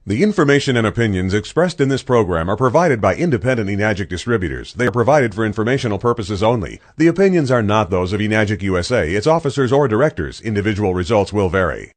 The information and opinions expressed in this program are provided by independent Enagic distributors. They are provided for informational purposes only. The opinions are not those of Enagic USA, its officers, or directors. Individual results will vary.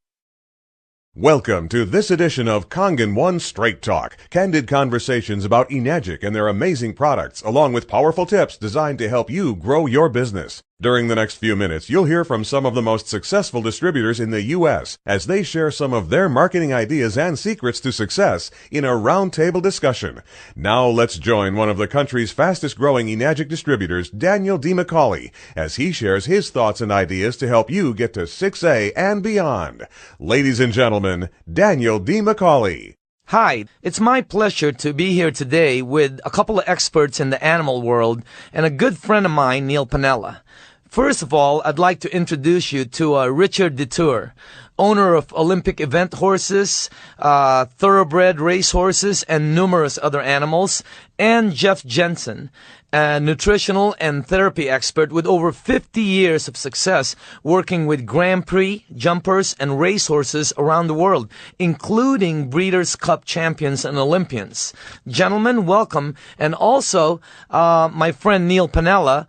Welcome to this edition of Kangen 1 Straight Talk, candid conversations about Enagic and their amazing products, along with powerful tips designed to help you grow your business. During the next few minutes, you'll hear from some of the most successful distributors in the U.S. as they share some of their marketing ideas and secrets to success in a roundtable discussion. Now let's join one of the country's fastest-growing Enagic distributors, Daniel D. McCauley, as he shares his thoughts and ideas to help you get to 6A and beyond. Ladies and gentlemen, Daniel D. McCauley. Hi, it's my pleasure to be here today with a couple of experts in the animal world and a good friend of mine, Neil Panella. First of all, I'd like to introduce you to Richard Detour, owner of Olympic event horses, thoroughbred race horses, and numerous other animals, and Jeff Jensen, a nutritional and therapy expert with over 50 years of success working with Grand Prix, jumpers, and racehorses around the world, including Breeders' Cup champions and Olympians. Gentlemen, welcome. And also, my friend Neil Panella,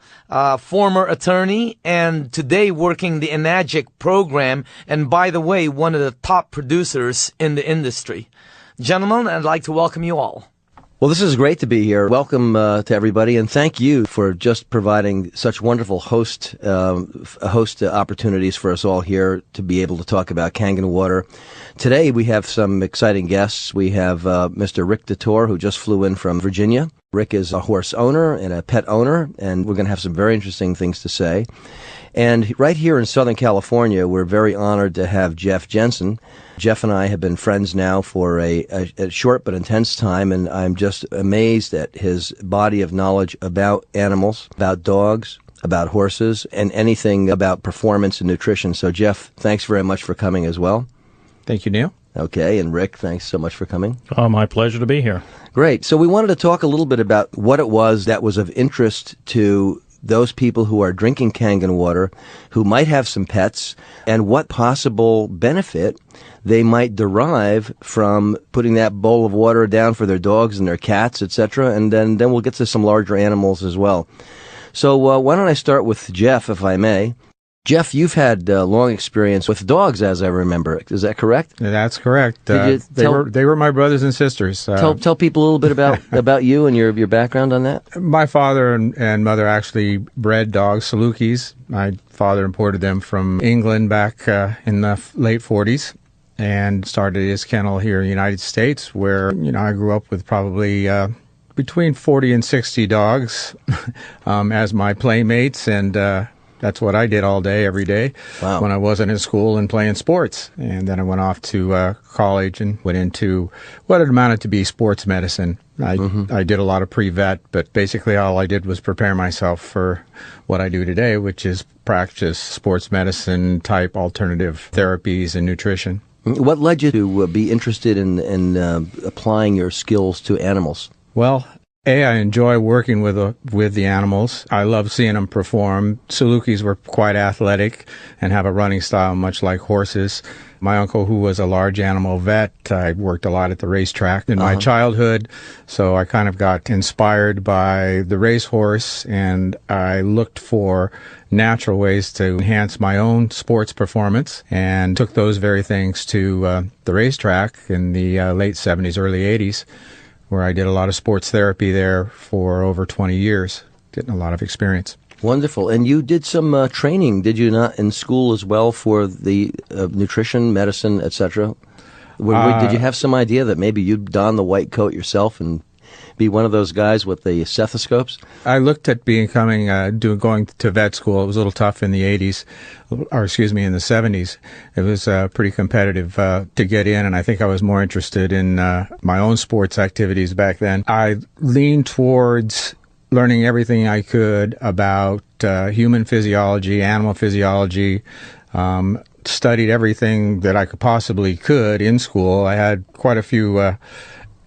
former attorney and today working the Enagic program, and by the way, one of the top producers in the industry. Gentlemen, I'd like to welcome you all. Well, this is great to be here. Welcome to everybody, and thank you for just providing such wonderful host opportunities for us all here to be able to talk about Kangen water. Today, we have some exciting guests. We have Mr. Rick Detour, who just flew in from Virginia. Rick is a horse owner and a pet owner, and we're going to have some very interesting things to say. And right here in Southern California, we're very honored to have Jeff Jensen. Jeff and I have been friends now for a short but intense time, and I'm just amazed at his body of knowledge about animals, about dogs, about horses, and anything about performance and nutrition. So, Jeff, thanks very much for coming as well. Thank you, Neil. Okay, and Rick, thanks so much for coming. Oh, my pleasure to be here. Great. So we wanted to talk a little bit about what it was that was of interest to those people who are drinking Kangen water, who might have some pets, and what possible benefit they might derive from putting that bowl of water down for their dogs and their cats, etc. And then we'll get to some larger animals as well. So why don't I start with Jeff, if I may. Jeff, you've had long experience with dogs, as I remember. Is that correct? That's correct. They were my brothers and sisters. Tell people a little bit about you and your background on that. My father and mother actually bred dogs, Salukis. My father imported them from England back in the late 40s and started his kennel here in the United States, where I grew up with probably between 40 and 60 dogs as my playmates, and that's what I did all day, every day. Wow. When I wasn't in school and playing sports. And then I went off to college and went into what it amounted to be sports medicine. I did a lot of pre-vet, but basically all I did was prepare myself for what I do today, which is practice sports medicine type alternative therapies and nutrition. What led you to be interested in applying your skills to animals? Well, I enjoy working with the animals. I love seeing them perform. Salukis were quite athletic and have a running style much like horses. My uncle, who was a large animal vet, I worked a lot at the racetrack in my childhood, so I kind of got inspired by the racehorse, and I looked for natural ways to enhance my own sports performance and took those very things to the racetrack in the late 70s, early 80s. Where I did a lot of sports therapy there for over 20 years, getting a lot of experience. Wonderful. And you did some training, did you not, in school as well for the nutrition, medicine, etc.? Did you have some idea that maybe you'd don the white coat yourself and be one of those guys with the stethoscopes? I looked at going to vet school. It was a little tough in the 80s, in the 70s. It was pretty competitive to get in, and I think I was more interested in my own sports activities back then. I leaned towards learning everything I could about human physiology, animal physiology, studied everything that I could in school. I had quite a few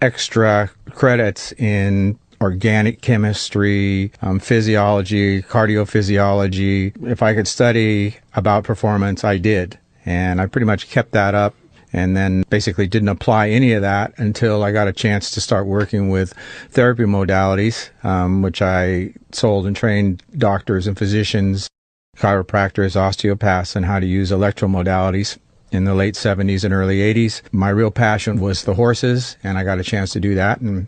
extra credits in organic chemistry, physiology, cardiophysiology. If I could study about performance, I did. And I pretty much kept that up and then basically didn't apply any of that until I got a chance to start working with therapy modalities, which I sold and trained doctors and physicians, chiropractors, osteopaths, and how to use electromodalities in the late 70s and early 80s. My real passion was the horses, and I got a chance to do that, and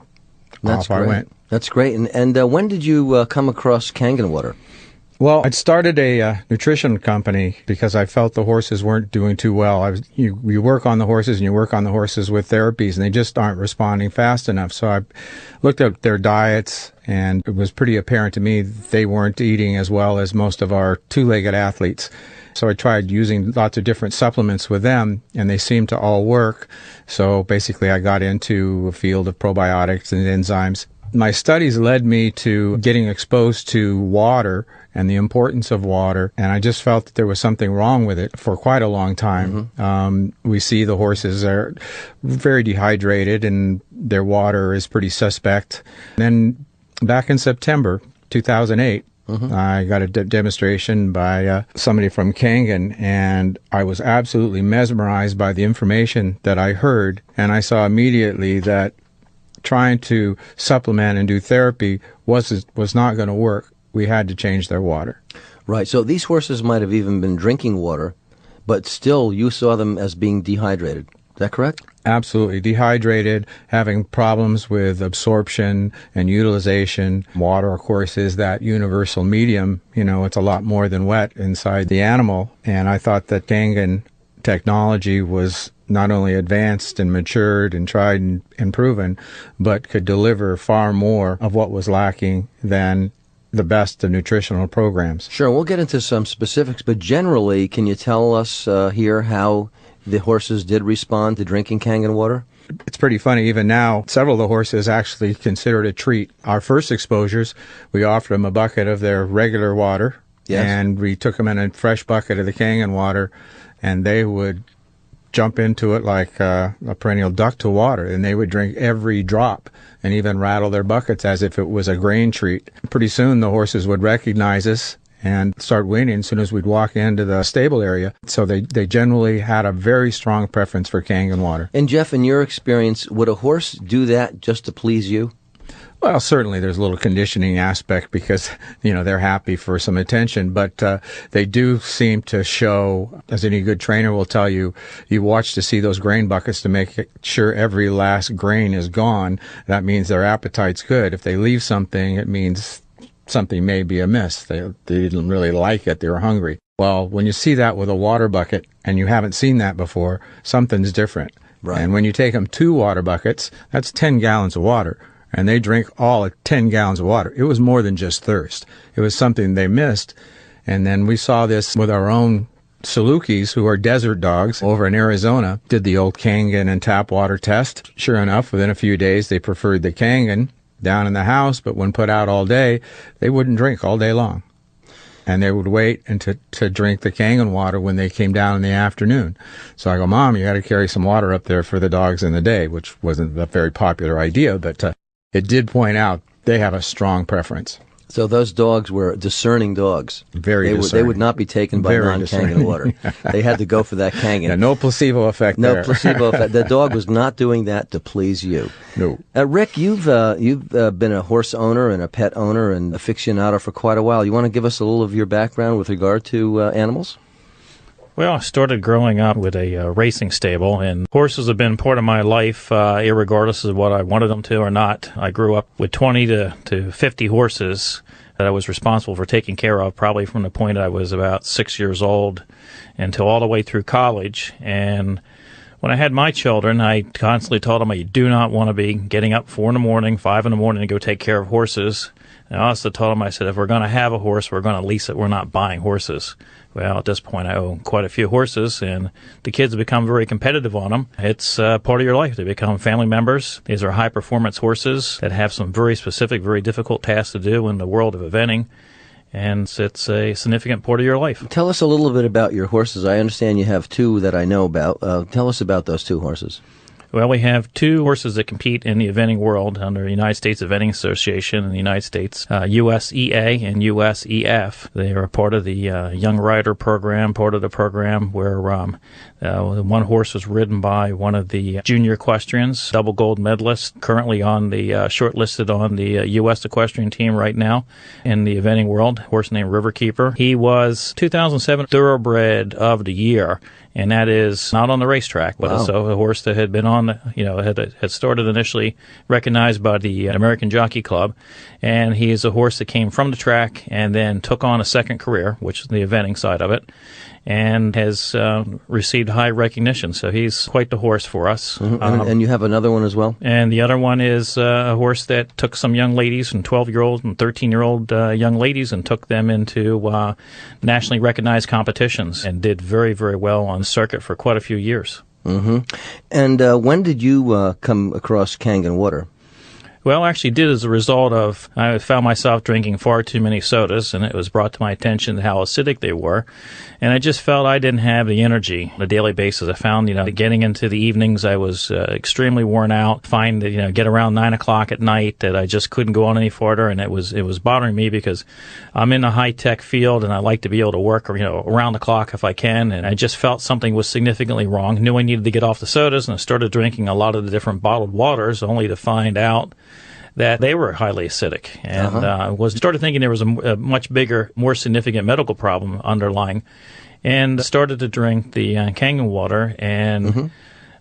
off I went. That's great. And when did you come across Kangen water? Well, I'd started a nutrition company because I felt the horses weren't doing too well. You work on the horses and you work on the horses with therapies, and they just aren't responding fast enough. So I looked at their diets, and it was pretty apparent to me that they weren't eating as well as most of our two-legged athletes. So I tried using lots of different supplements with them, and they seemed to all work. So basically I got into a field of probiotics and enzymes. My studies led me to getting exposed to water and the importance of water, and I just felt that there was something wrong with it for quite a long time. We see the horses are very dehydrated, and their water is pretty suspect. Then back in September 2008, I got a demonstration by somebody from Kangen, and I was absolutely mesmerized by the information that I heard, and I saw immediately that trying to supplement and do therapy was not going to work. We had to change their water. Right. So these horses might have even been drinking water, but still you saw them as being dehydrated. Is that correct? Absolutely. Dehydrated, having problems with absorption and utilization. Water, of course, is that universal medium. You know, it's a lot more than wet inside the animal. And I thought that Kangen technology was not only advanced and matured and tried and proven, but could deliver far more of what was lacking than the best of nutritional programs. Sure, we'll get into some specifics, but generally, can you tell us here how the horses did respond to drinking Kangen water? It's pretty funny. Even now, several of the horses actually consider it a treat. Our first exposures, we offered them a bucket of their regular water, and we took them in a fresh bucket of the Kangen water, and they would jump into it like a perennial duck to water, and they would drink every drop and even rattle their buckets as if it was a grain treat. Pretty soon the horses would recognize us and start weaning as soon as we'd walk into the stable area. So they generally had a very strong preference for Kangen water. And Jeff, in your experience, would a horse do that just to please you? Well, certainly there's a little conditioning aspect because, you know, they're happy for some attention, but they do seem to show, as any good trainer will tell you, you watch to see those grain buckets to make sure every last grain is gone. That means their appetite's good. If they leave something, it means something may be amiss. They didn't really like it. They were hungry. Well, when you see that with a water bucket and you haven't seen that before, something's different. Right. And when you take them 2 water buckets, that's 10 gallons of water. And they drink all of 10 gallons of water. It was more than just thirst. It was something they missed. And then we saw this with our own Salukis, who are desert dogs, over in Arizona, did the old Kangen and tap water test. Sure enough, within a few days, they preferred the Kangen down in the house, but when put out all day, they wouldn't drink all day long. And they would wait and to drink the Kangen water when they came down in the afternoon. So I go, Mom, you got to carry some water up there for the dogs in the day, which wasn't a very popular idea, but it did point out they have a strong preference. So those dogs were discerning dogs. Very discerning. They would not be taken by non-Kangen water. They had to go for that Kangen. Yeah, no placebo effect there. No placebo effect. The dog was not doing that to please you. No. Rick, you've been a horse owner and a pet owner and aficionado for quite a while. You want to give us a little of your background with regard to animals? Well, I started growing up with a racing stable, and horses have been part of my life, irregardless of what I wanted them to or not. I grew up with 20 to 50 horses that I was responsible for taking care of, probably from the point I was about 6 years old until all the way through college. And when I had my children, I constantly told them I do not want to be getting up 4 in the morning, 5 in the morning to go take care of horses. And I also told them, I said, if we're going to have a horse, we're going to lease it. We're not buying horses. Well, at this point, I own quite a few horses, and the kids have become very competitive on them. It's part of your life. They become family members. These are high-performance horses that have some very specific, very difficult tasks to do in the world of eventing, and it's a significant part of your life. Tell us a little bit about your horses. I understand you have 2 that I know about. Tell us about those 2 horses. Well, we have two horses that compete in the eventing world under the United States Eventing Association in the United States, USEA and USEF. They are part of the Young Rider program, part of the program where one horse was ridden by one of the junior equestrians, double gold medalist, currently on the shortlisted on the U.S. equestrian team right now in the eventing world, a horse named Riverkeeper. He was 2007 Thoroughbred of the Year. And that is not on the racetrack, but it's a horse that had been on, had started initially recognized by the American Jockey Club. And he is a horse that came from the track and then took on a second career, which is the eventing side of it, and has received high recognition. So he's quite the horse for us. Mm-hmm. And you have another one as well? And the other one is a horse that took some young ladies, and 12-year-old and 13-year-old young ladies, and took them into nationally recognized competitions and did very, very well on the circuit for quite a few years. Mm-hmm. And when did you come across Kangen water? Well, I actually did as a result of, I found myself drinking far too many sodas, and it was brought to my attention how acidic they were. And I just felt I didn't have the energy on a daily basis. I found, getting into the evenings, I was extremely worn out. Find that, get around 9 o'clock at night that I just couldn't go on any farther, and it was bothering me because I'm in a high-tech field, and I like to be able to work, around the clock if I can. And I just felt something was significantly wrong. Knew I needed to get off the sodas, and I started drinking a lot of the different bottled waters, only to find out that they were highly acidic, and started thinking there was a much bigger, more significant medical problem underlying, and started to drink the Kangen water, and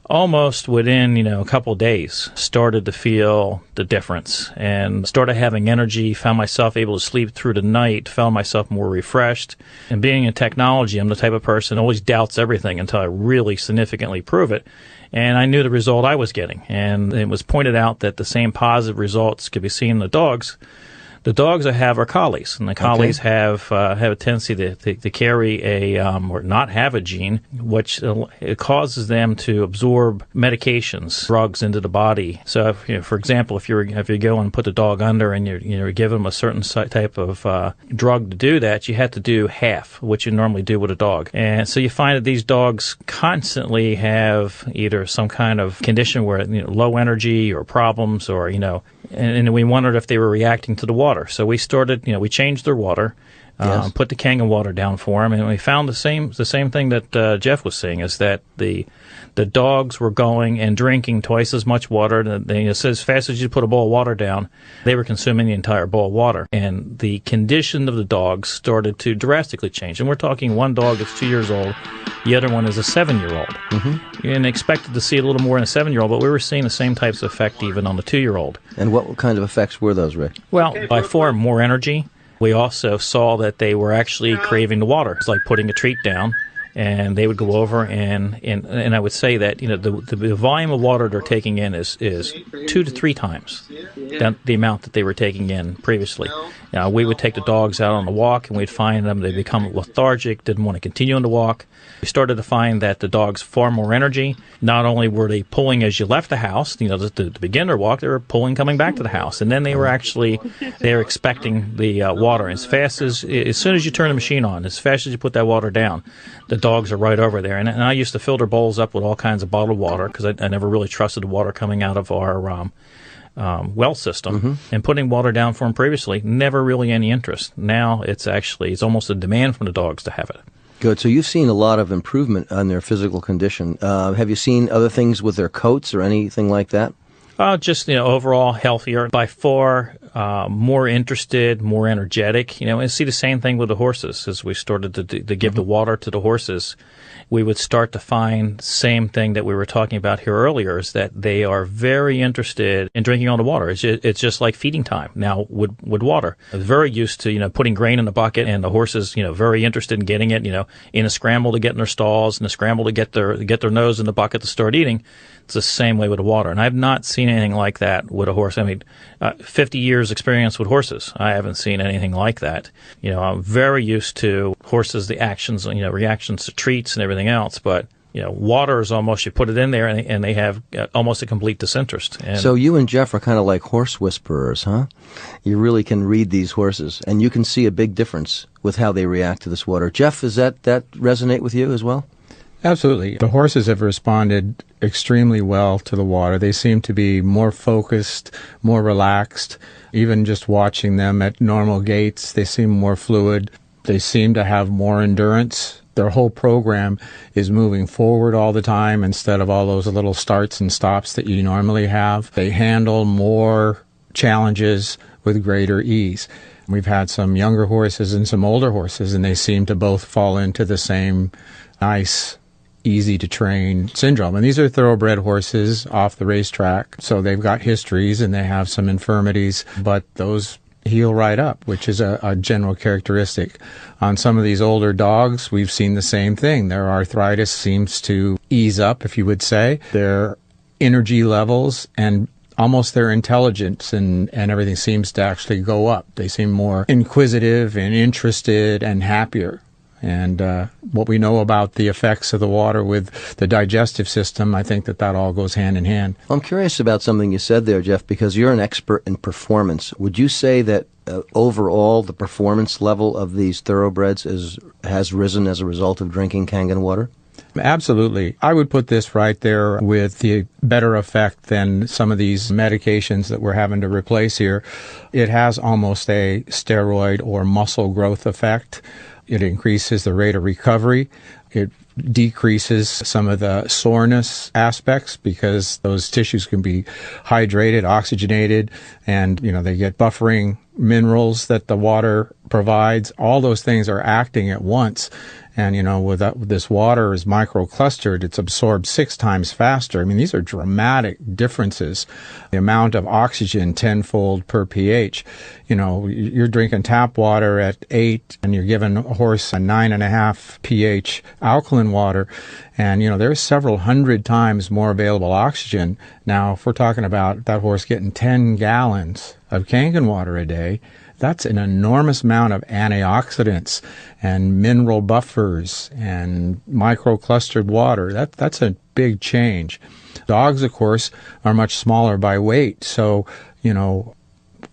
almost within a couple of days started to feel the difference, and started having energy. Found myself able to sleep through the night. Found myself more refreshed. And being in technology, I'm the type of person who always doubts everything until I really significantly prove it. And I knew the result I was getting. And it was pointed out that the same positive results could be seen in the dogs. The dogs I have are collies, and the collies have a tendency to carry or not have a gene, which it causes them to absorb medications, drugs into the body. So, for example, if you go and put the dog under and you give them a certain type of drug to do that, you have to do half what you normally do with a dog. And so you find that these dogs constantly have either some kind of condition where low energy or problems, or and we wondered if they were reacting to the water. So we started, we changed their water, put the Kangen water down for them, and we found the same thing that Jeff was saying, is that the dogs were going and drinking twice as much water. It says as fast as you put a bowl of water down, they were consuming the entire bowl of water. And the condition of the dogs started to drastically change. And we're talking one dog that's 2 years old. The other one is a 7-year-old. Mm-hmm. And expected to see a little more in a 7-year-old, but we were seeing the same types of effect even on the 2-year-old. And what kind of effects were those, Rick? Well, by far more energy. We also saw that they were actually craving the water. It's like putting a treat down, and they would go over and I would say that the volume of water they're taking in is 2 to 3 times the amount that they were taking in previously. Now, we would take the dogs out on the walk, and we'd find them, they become lethargic, didn't want to continue on the walk. We started to find that the dogs far more energy. Not only were they pulling as you left the house, to begin their walk, they were pulling coming back to the house. And then they were expecting the water. As soon as you turn the machine on, as fast as you put that water down, the dogs are right over there. And I used to fill their bowls up with all kinds of bottled water because I never really trusted the water coming out of our well system. And putting water down for them previously, never really any interest. Now it's almost a demand from the dogs to have it. Good. So you've seen a lot of improvement on their physical condition. Have you seen other things with their coats or anything like that? Just overall healthier, by far more interested, more energetic. And see the same thing with the horses. As we started to give the water to the horses, we would start to find the same thing that we were talking about here earlier, is that they are very interested in drinking all the water. It's just like feeding time now with water. They're very used to putting grain in a bucket, and the horses very interested in getting it in a scramble to get in their stalls, and a scramble to get their nose in the bucket to start eating. It's the same way with the water, and I've not seen anything like that with a horse. 50 years experience with horses, I haven't seen anything like that. I'm very used to horses, the actions, reactions to treats and everything else, but water is almost, you put it in there and they have almost a complete disinterest. And so you and Jeff are kind of like horse whisperers, huh? You really can read these horses, and you can see a big difference with how they react to this water. Jeff, does that resonate with you as well? Absolutely. The horses have responded extremely well to the water. They seem to be more focused, more relaxed. Even just watching them at normal gaits, they seem more fluid. They seem to have more endurance. Their whole program is moving forward all the time instead of all those little starts and stops that you normally have. They handle more challenges with greater ease. We've had some younger horses and some older horses, and they seem to both fall into the same nice, easy to train syndrome. And these are thoroughbred horses off the racetrack, so they've got histories and they have some infirmities, but those heal right up, which is a general characteristic. On some of these older dogs, we've seen the same thing. Their arthritis seems to ease up, if you would say. Their energy levels and almost their intelligence and everything seems to actually go up. They seem more inquisitive and interested and happier. And what we know about the effects of the water with the digestive system, I think that all goes hand in hand. I'm curious about something you said there, Jeff, because you're an expert in performance. Would you say that overall the performance level of these thoroughbreds has risen as a result of drinking Kangen water? Absolutely. I would put this right there with the better effect than some of these medications that we're having to replace here. It has almost a steroid or muscle growth effect. It increases the rate of recovery. It decreases some of the soreness aspects because those tissues can be hydrated, oxygenated, and they get buffering minerals that the water provides. All those things are acting at once. And, with this water is microclustered, it's absorbed 6 times faster. I mean, these are dramatic differences. The amount of oxygen tenfold per pH. You're drinking tap water at 8 and you're giving a horse a 9.5 pH alkaline water. And, there's several hundred times more available oxygen. Now, if we're talking about that horse getting 10 gallons of Kangen water a day, that's an enormous amount of antioxidants and mineral buffers and microclustered water. That's a big change. Dogs, of course, are much smaller by weight. So,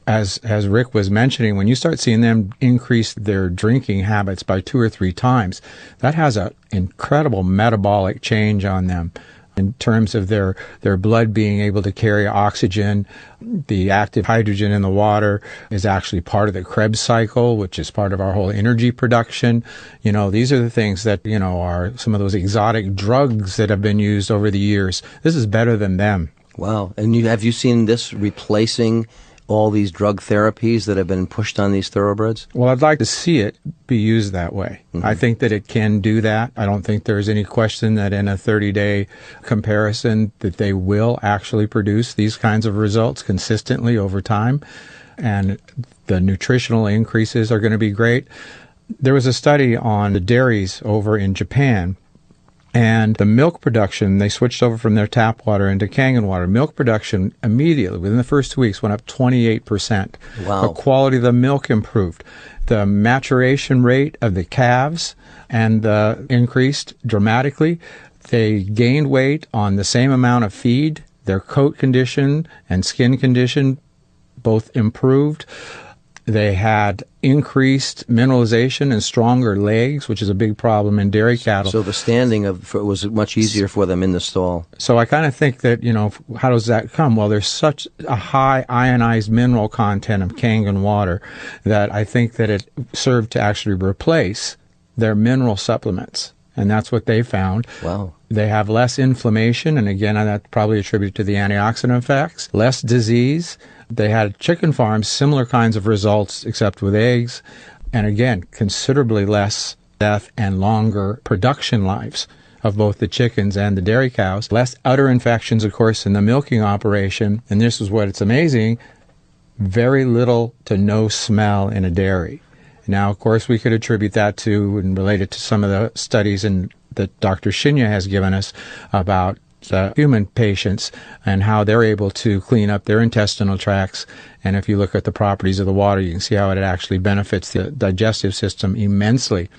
as Rick was mentioning, when you start seeing them increase their drinking habits by 2 or 3 times, that has an incredible metabolic change on them. In terms of their blood being able to carry oxygen, the active hydrogen in the water is actually part of the Krebs cycle, which is part of our whole energy production. These are the things that, are some of those exotic drugs that have been used over the years. This is better than them. Wow. And have you seen this replacing all these drug therapies that have been pushed on these thoroughbreds? Well, I'd like to see it be used that way. Mm-hmm. I think that it can do that. I don't think there's any question that in a 30-day comparison that they will actually produce these kinds of results consistently over time. And the nutritional increases are going to be great. There was a study on the dairies over in Japan, and the milk production, they switched over from their tap water into Kangen water. Milk production immediately, within the first 2 weeks, went up 28%. Wow. The quality of the milk improved. The maturation rate of the calves increased dramatically. They gained weight on the same amount of feed. Their coat condition and skin condition both improved. They had increased mineralization and stronger legs, which is a big problem in dairy cattle. So the standing was much easier for them in the stall. So I kind of think that, how does that come? Well, there's such a high ionized mineral content of Kangen water that I think that it served to actually replace their mineral supplements. And that's what they found. Wow. They have less inflammation, and again, that's probably attributed to the antioxidant effects, less disease. They had chicken farms, similar kinds of results, except with eggs. And again, considerably less death and longer production lives of both the chickens and the dairy cows. Less udder infections, of course, in the milking operation. And this is what it's amazing, very little to no smell in a dairy. Now, of course, we could attribute that to and relate it to some of the studies that Dr. Shinya has given us about human patients and how they're able to clean up their intestinal tracts. And if you look at the properties of the water, you can see how it actually benefits the digestive system immensely.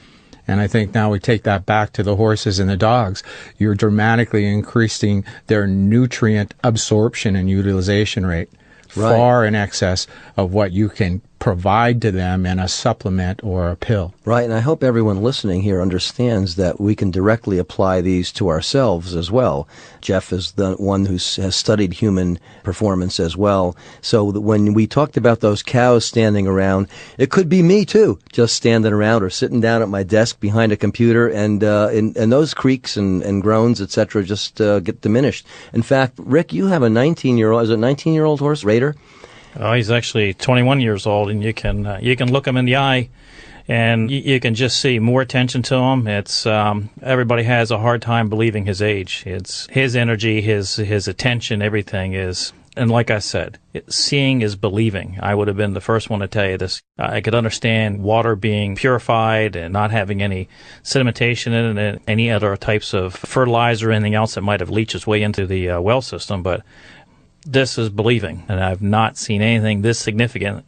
And I think now we take that back to the horses and the dogs. You're dramatically increasing their nutrient absorption and utilization rate, right, far in excess of what you can provide to them in a supplement or a pill. Right, and I hope everyone listening here understands that we can directly apply these to ourselves as well. Jeff is the one who has studied human performance as well. So that when we talked about those cows standing around, it could be me too, just standing around or sitting down at my desk behind a computer, and those creaks and groans, etc., just get diminished. In fact, Rick, you have a 19-year-old, is it a 19-year-old horse, Raider? Oh, he's actually 21 years old, and you can look him in the eye, and you can just see more attention to him. It's everybody has a hard time believing his age. It's his energy, his attention, everything is. And like I said, seeing is believing. I would have been the first one to tell you this. I could understand water being purified and not having any sedimentation in it and any other types of fertilizer or anything else that might have leached its way into the well system, but this is believing, and I've not seen anything this significant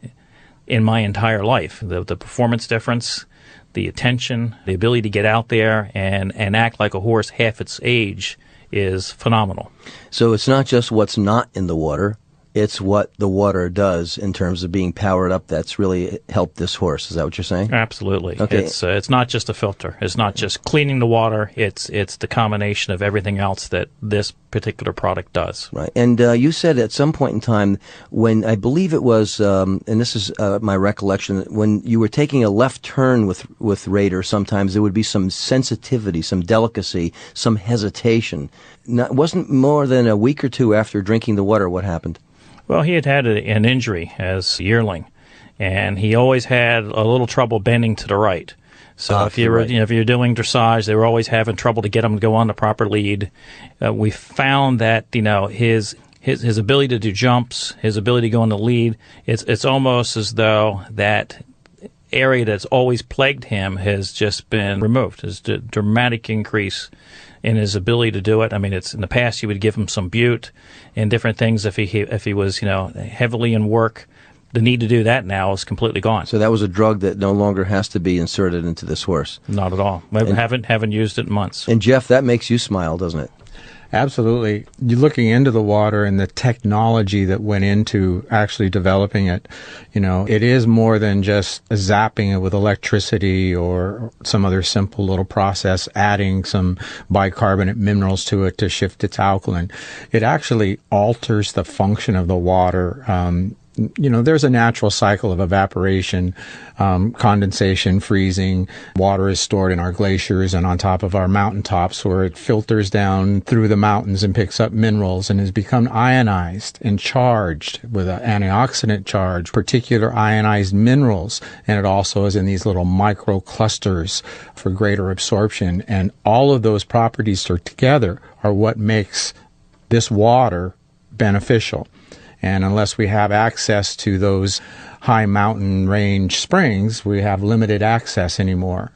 in my entire life. The performance difference, the attention, the ability to get out there and act like a horse half its age is phenomenal. So it's not just what's not in the water, it's what the water does in terms of being powered up that's really helped this horse. Is that what you're saying? Absolutely. Okay. It's not just a filter. It's not just cleaning the water. It's the combination of everything else that this particular product does. Right. And you said at some point in time when, I believe it was, and this is my recollection, when you were taking a left turn with Raider, sometimes there would be some sensitivity, some delicacy, some hesitation. It wasn't more than a week or two after drinking the water. What happened? Well, he had an injury as a yearling, and he always had a little trouble bending to the right. So if you're doing dressage, they were always having trouble to get him to go on the proper lead. We found that his ability to do jumps, his ability to go on the lead, it's almost as though that area that's always plagued him has just been removed. There's a dramatic increase in his ability to do it. I mean, it's in the past you would give him some bute and different things if he was heavily in work. The need to do that now is completely gone. So that was a drug that no longer has to be inserted into this horse. Not at all. We haven't used it in months. And Jeff, that makes you smile, doesn't it? Absolutely. You're looking into the water and the technology that went into actually developing it. It is more than just zapping it with electricity or some other simple little process, adding some bicarbonate minerals to it to shift its alkaline. It actually alters the function of the water. There's a natural cycle of evaporation, condensation, freezing. Water is stored in our glaciers and on top of our mountaintops where it filters down through the mountains and picks up minerals and has become ionized and charged with an antioxidant charge, particular ionized minerals. And it also is in these little microclusters for greater absorption. And all of those properties together are what makes this water beneficial. And unless we have access to those high mountain range springs, we have limited access anymore.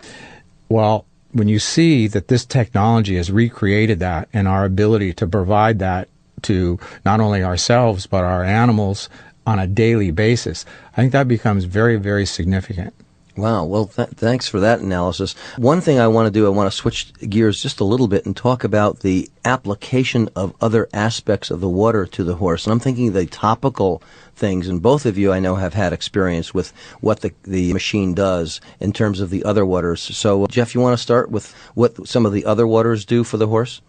Well, when you see that this technology has recreated that and our ability to provide that to not only ourselves but our animals on a daily basis, I think that becomes very, very significant. Wow. Well, thanks for that analysis. One thing I want to do, I want to switch gears just a little bit and talk about the application of other aspects of the water to the horse. And I'm thinking the topical things, and both of you I know have had experience with what the machine does in terms of the other waters. So, Jeff, you want to start with what some of the other waters do for the horse?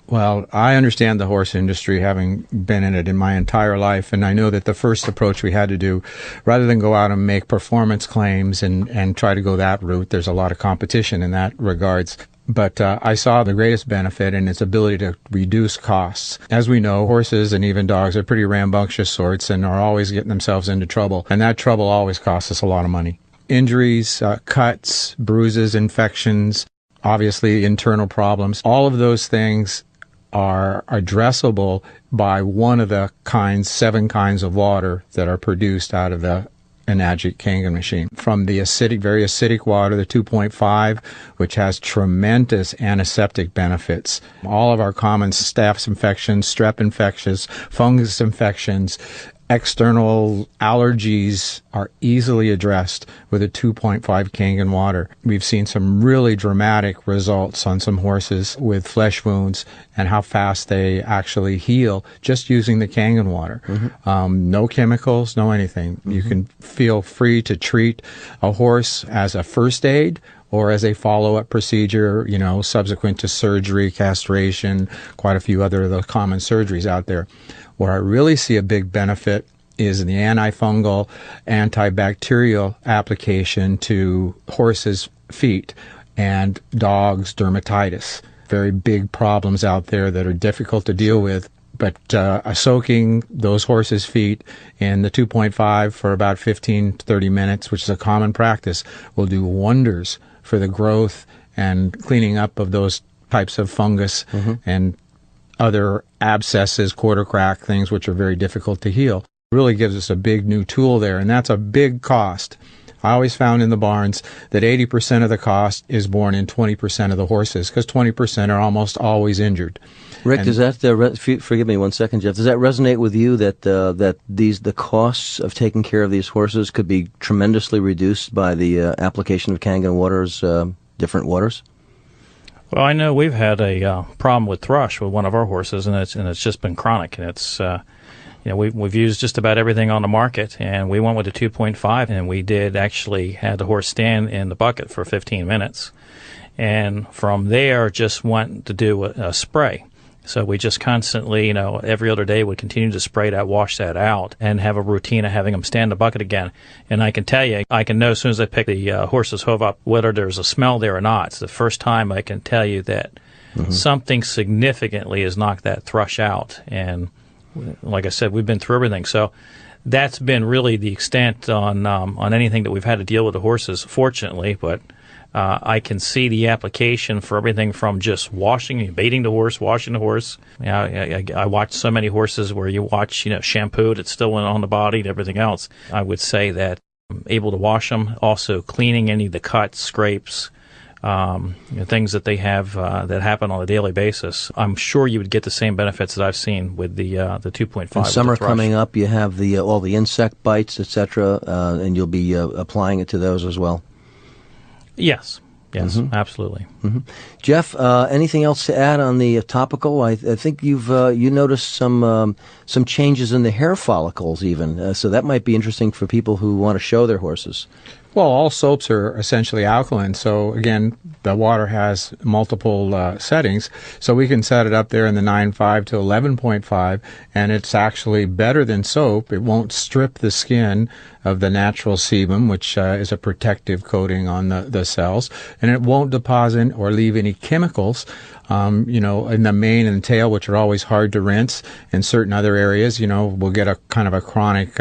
Well, I understand the horse industry, having been in it in my entire life, and I know that the first approach we had to do, rather than go out and make performance claims and try to go that route, there's a lot of competition in that regards. But I saw the greatest benefit in its ability to reduce costs. As we know, horses and even dogs are pretty rambunctious sorts and are always getting themselves into trouble, and that trouble always costs us a lot of money. Injuries, cuts, bruises, infections, obviously internal problems, all of those things are addressable by one of the 7 kinds of water that are produced out of the Eau Kangen machine. From the very acidic water, the 2.5, which has tremendous antiseptic benefits. All of our common staph infections, strep infections, fungus infections, external allergies are easily addressed with a 2.5 Kangen water. We've seen some really dramatic results on some horses with flesh wounds and how fast they actually heal just using the Kangen water. No chemicals, no anything. You can feel free to treat a horse as a first aid or as a follow-up procedure, subsequent to surgery, castration, quite a few other of the common surgeries out there. Where I really see a big benefit is in the antifungal, antibacterial application to horses' feet and dogs' dermatitis. Very big problems out there that are difficult to deal with. But soaking those horses' feet in the 2.5 for about 15 to 30 minutes, which is a common practice, will do wonders for the growth and cleaning up of those types of fungus and other abscesses, quarter crack, things which are very difficult to heal. Really gives us a big new tool there, and that's a big cost. I always found in the barns that 80% of the cost is borne in 20% of the horses, because 20% are almost always injured. Rick, does that forgive me 1 second, Jeff? Does that resonate with you that the costs of taking care of these horses could be tremendously reduced by the application of Kangen waters, different waters? Well, I know we've had a problem with thrush with one of our horses, and it's just been chronic. And it's we've used just about everything on the market, and we went with a 2.5, and we did actually had the horse stand in the bucket for 15 minutes, and from there just went to do a spray. So we just constantly, every other day would continue to spray that, wash that out, and have a routine of having them stand in the bucket again. And I can tell you, I can know as soon as I pick the horse's hoof up whether there's a smell there or not. It's the first time I can tell you that something significantly has knocked that thrush out. And like I said, we've been through everything. So that's been really the extent on anything that we've had to deal with the horses, fortunately. But I can see the application for everything from just washing, baiting the horse, washing the horse. I watch so many horses where you watch, shampoo that's still on the body and everything else. I would say that I'm able to wash them, also cleaning any of the cuts, scrapes, things that they have that happen on a daily basis. I'm sure you would get the same benefits that I've seen with the 2.5. And summer coming up, you have all the insect bites, etc., and you'll be applying it to those as well. Yes, absolutely. Jeff, anything else to add on the topical? I think you noticed some changes in the hair follicles even, so that might be interesting for people who want to show their horses. Well, all soaps are essentially alkaline, so again, the water has multiple settings, so we can set it up there in the 9.5 to 11.5, and it's actually better than soap. It won't strip the skin of the natural sebum, which is a protective coating on the cells, and it won't deposit or leave any chemicals, in the mane and the tail, which are always hard to rinse. In certain other areas, we'll get a kind of a chronic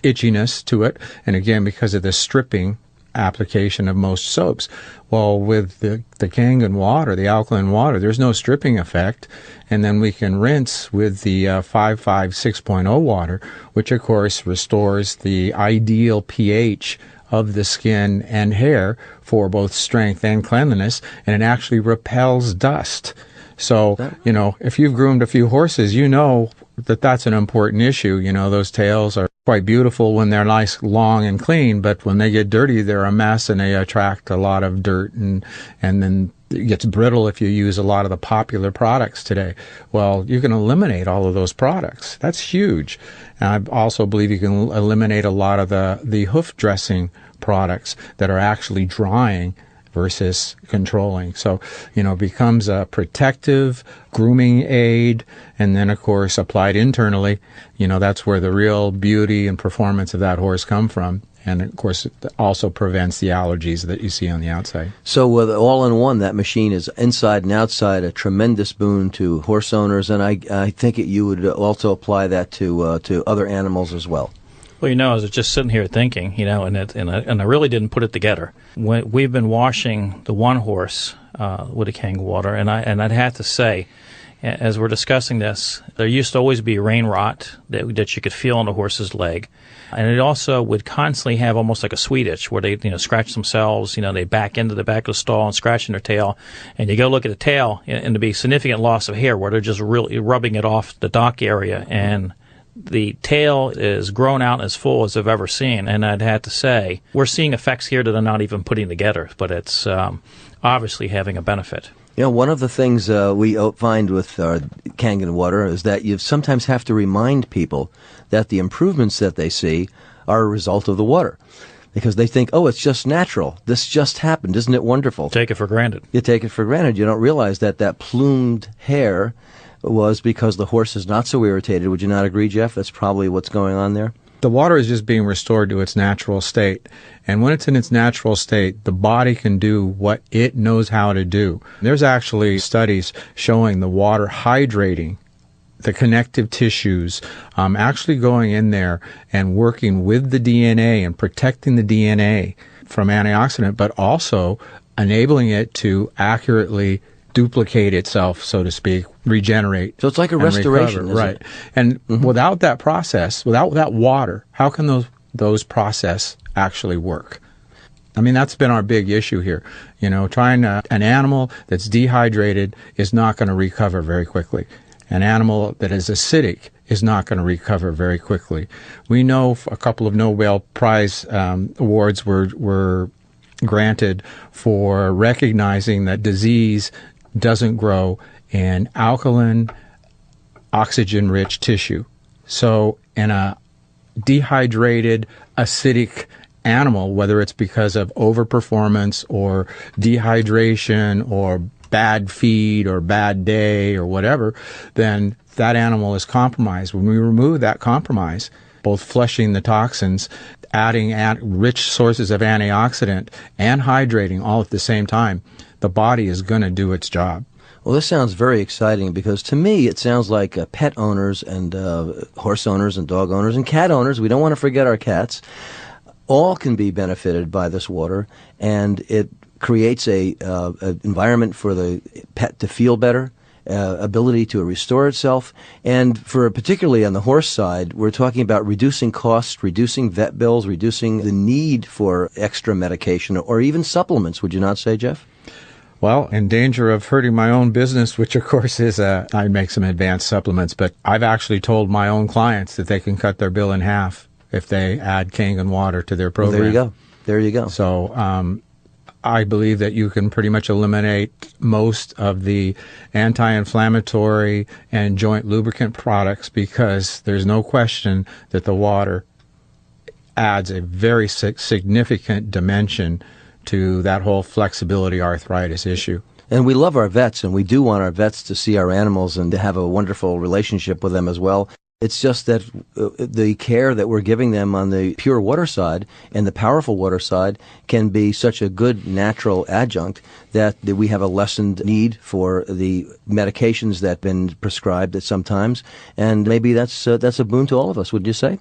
itchiness to it, and again, because of the stripping application of most soaps. Well, with the Kangen water, the alkaline water, there's no stripping effect, and then we can rinse with the 5.5 6.0 water, which of course restores the ideal pH of the skin and hair for both strength and cleanliness, and it actually repels dust. So, if you've groomed a few horses, that's an important issue. Those tails are quite beautiful when they're nice, long, and clean, but when they get dirty, they're a mess, and they attract a lot of dirt, and then it gets brittle if you use a lot of the popular products today. Well, you can eliminate all of those products. That's huge. And I also believe you can eliminate a lot of the hoof dressing products that are actually drying versus controlling. So, it becomes a protective grooming aid, and then, of course, applied internally, that's where the real beauty and performance of that horse come from. And, of course, it also prevents the allergies that you see on the outside. So with all-in-one, that machine is inside and outside a tremendous boon to horse owners, and I think you would also apply that to other animals as well. Well, I was just sitting here thinking, and I really didn't put it together. We've been washing the one horse with a Kangen water, and I'd have to say, as we're discussing this, there used to always be rain rot that you could feel on the horse's leg, and it also would constantly have almost like a sweet itch where they scratch themselves. They back into the back of the stall and scratching their tail, and you go look at the tail, and there'd be significant loss of hair where they're just really rubbing it off the dock area, and the tail is grown out as full as I've ever seen. And I'd have to say, we're seeing effects here that I'm not even putting together, but it's obviously having a benefit. You know, one of the things we find with Kangen water is that you sometimes have to remind people that the improvements that they see are a result of the water. Because they think, oh, it's just natural. This just happened. Isn't it wonderful? Take it for granted. You take it for granted. You don't realize that that plumed hair was because the horse is not so irritated. Would you not agree, Jeff? That's probably what's going on there. The water is just being restored to its natural state. And when it's in its natural state, the body can do what it knows how to do. There's actually studies showing the water hydrating the connective tissues, actually going in there and working with the DNA and protecting the DNA from antioxidant, but also enabling it to accurately duplicate itself, so to speak, regenerate. So it's like a restoration, recover, right? And without that process, without that water, how can those process actually work? I mean, that's been our big issue here. You know, an animal that's dehydrated is not going to recover very quickly. An animal that is acidic is not going to recover very quickly. We know a couple of Nobel Prize awards were granted for recognizing that disease doesn't grow in alkaline, oxygen-rich tissue. So in a dehydrated, acidic animal, whether it's because of overperformance or dehydration or bad feed or bad day or whatever, then that animal is compromised. When we remove that compromise, both flushing the toxins, adding rich sources of antioxidant, and hydrating all at the same time, the body is going to do its job. Well, this sounds very exciting because to me it sounds like pet owners and horse owners and dog owners and cat owners, we don't want to forget our cats, all can be benefited by this water, and it creates a environment for the pet to feel better, ability to restore itself, and for particularly on the horse side, we're talking about reducing costs, reducing vet bills, reducing the need for extra medication or even supplements. Would you not say, Jeff? Well, in danger of hurting my own business, which of course is I make some advanced supplements, but I've actually told my own clients that they can cut their bill in half if they add Kangen water to their program. Well, there you go. There you go. So I believe that you can pretty much eliminate most of the anti-inflammatory and joint lubricant products because there's no question that the water adds a very significant dimension to that whole flexibility arthritis issue. And we love our vets, and we do want our vets to see our animals and to have a wonderful relationship with them as well. It's just that the care that we're giving them on the pure water side and the powerful water side can be such a good natural adjunct that we have a lessened need for the medications that have been prescribed at sometimes. And maybe that's a boon to all of us, would you say?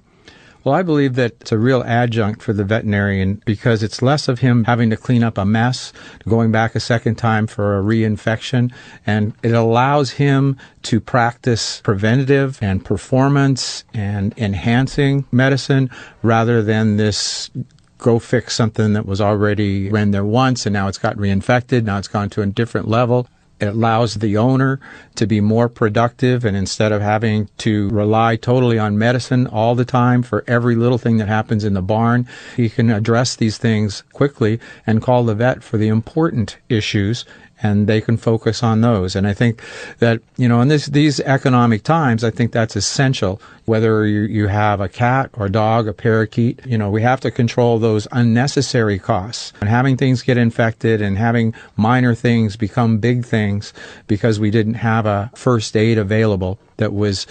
Well, I believe that it's a real adjunct for the veterinarian because it's less of him having to clean up a mess, going back a second time for a reinfection, and it allows him to practice preventative and performance and enhancing medicine rather than this go fix something that was already ran there once and now it's got reinfected, now it's gone to a different level. It allows the owner to be more productive, and instead of having to rely totally on medicine all the time for every little thing that happens in the barn, he can address these things quickly and call the vet for the important issues, and they can focus on those. And I think that, you know, in these economic times, I think that's essential. Whether you have a cat or dog, a parakeet, you know, we have to control those unnecessary costs. And having things get infected and having minor things become big things because we didn't have a first aid available that was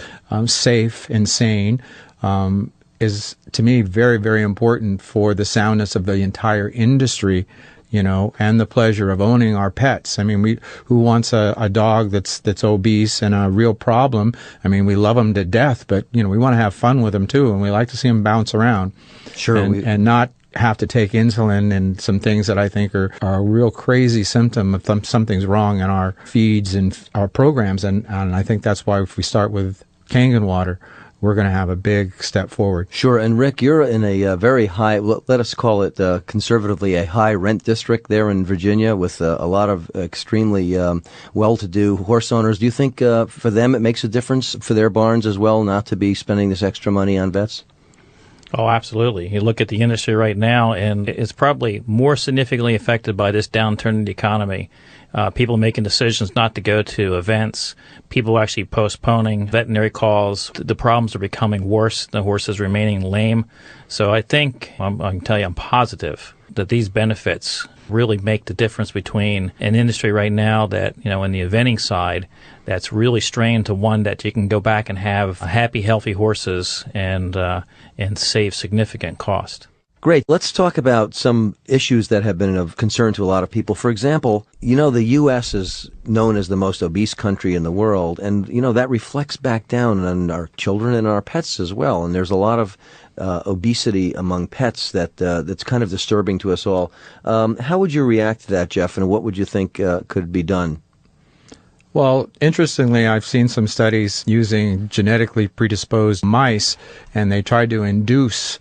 safe and sane is, to me, very, very important for the soundness of the entire industry, you know, and the pleasure of owning our pets. I mean, who wants a dog that's obese and a real problem? I mean, we love them to death, but, you know, we want to have fun with them too, and we like to see them bounce around. Sure. And not have to take insulin and some things that I think are a real crazy symptom of something's wrong in our feeds and our programs. And I think that's why if we start with Kangen water, we're going to have a big step forward. Sure. And Rick, you're in a very high, let us call it conservatively a high rent district there in Virginia with a lot of extremely well-to-do horse owners. Do you think for them it makes a difference for their barns as well not to be spending this extra money on vets? Oh, absolutely. You look at the industry right now, and it's probably more significantly affected by this downturn in the economy. People making decisions not to go to events, people actually postponing veterinary calls. The problems are becoming worse. The horses remaining lame. So I think, I can tell you, I'm positive that these benefits really make the difference between an industry right now that, in the eventing side, that's really strained to one that you can go back and have happy, healthy horses and save significant cost. Great. Let's talk about some issues that have been of concern to a lot of people. For example, the U.S. is known as the most obese country in the world, and, that reflects back down on our children and our pets as well. And there's a lot of obesity among pets that's kind of disturbing to us all. How would you react to that, Jeff, and what would you think could be done? Well, interestingly, I've seen some studies using genetically predisposed mice, and they tried to induce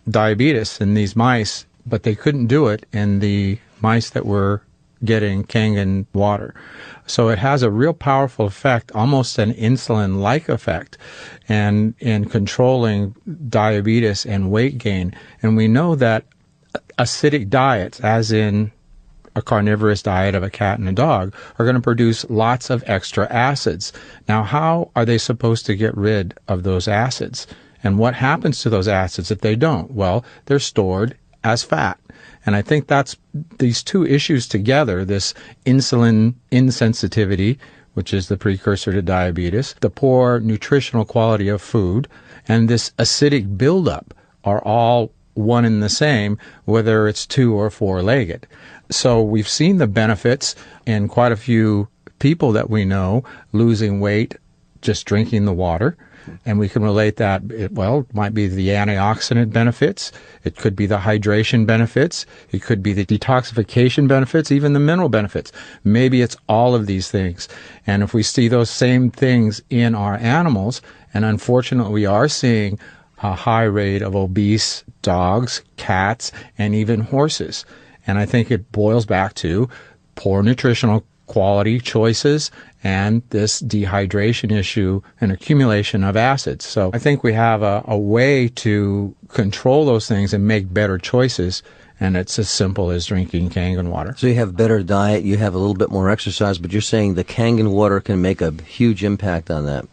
diabetes in these mice, but they couldn't do it in the mice that were getting Kangen water. So it has a real powerful effect, almost an insulin-like effect, and in controlling diabetes and weight gain. And we know that acidic diets, as in a carnivorous diet of a cat and a dog, are going to produce lots of extra acids. Now, how are they supposed to get rid of those acids? And what happens to those acids if they don't? Well, they're stored as fat. And I think that's these two issues together, this insulin insensitivity, which is the precursor to diabetes, the poor nutritional quality of food, and this acidic buildup are all one and the same, whether it's two or four-legged. So we've seen the benefits in quite a few people that we know losing weight just drinking the water. And we can relate that, it might be the antioxidant benefits. It could be the hydration benefits. It could be the detoxification benefits, even the mineral benefits. Maybe it's all of these things. And if we see those same things in our animals, and unfortunately we are seeing a high rate of obese dogs, cats, and even horses. And I think it boils back to poor nutritional quality choices and this dehydration issue and accumulation of acids. So I think we have a way to control those things and make better choices, and it's as simple as drinking Kangen water. So you have better diet, you have a little bit more exercise, but you're saying the Kangen water can make a huge impact on that.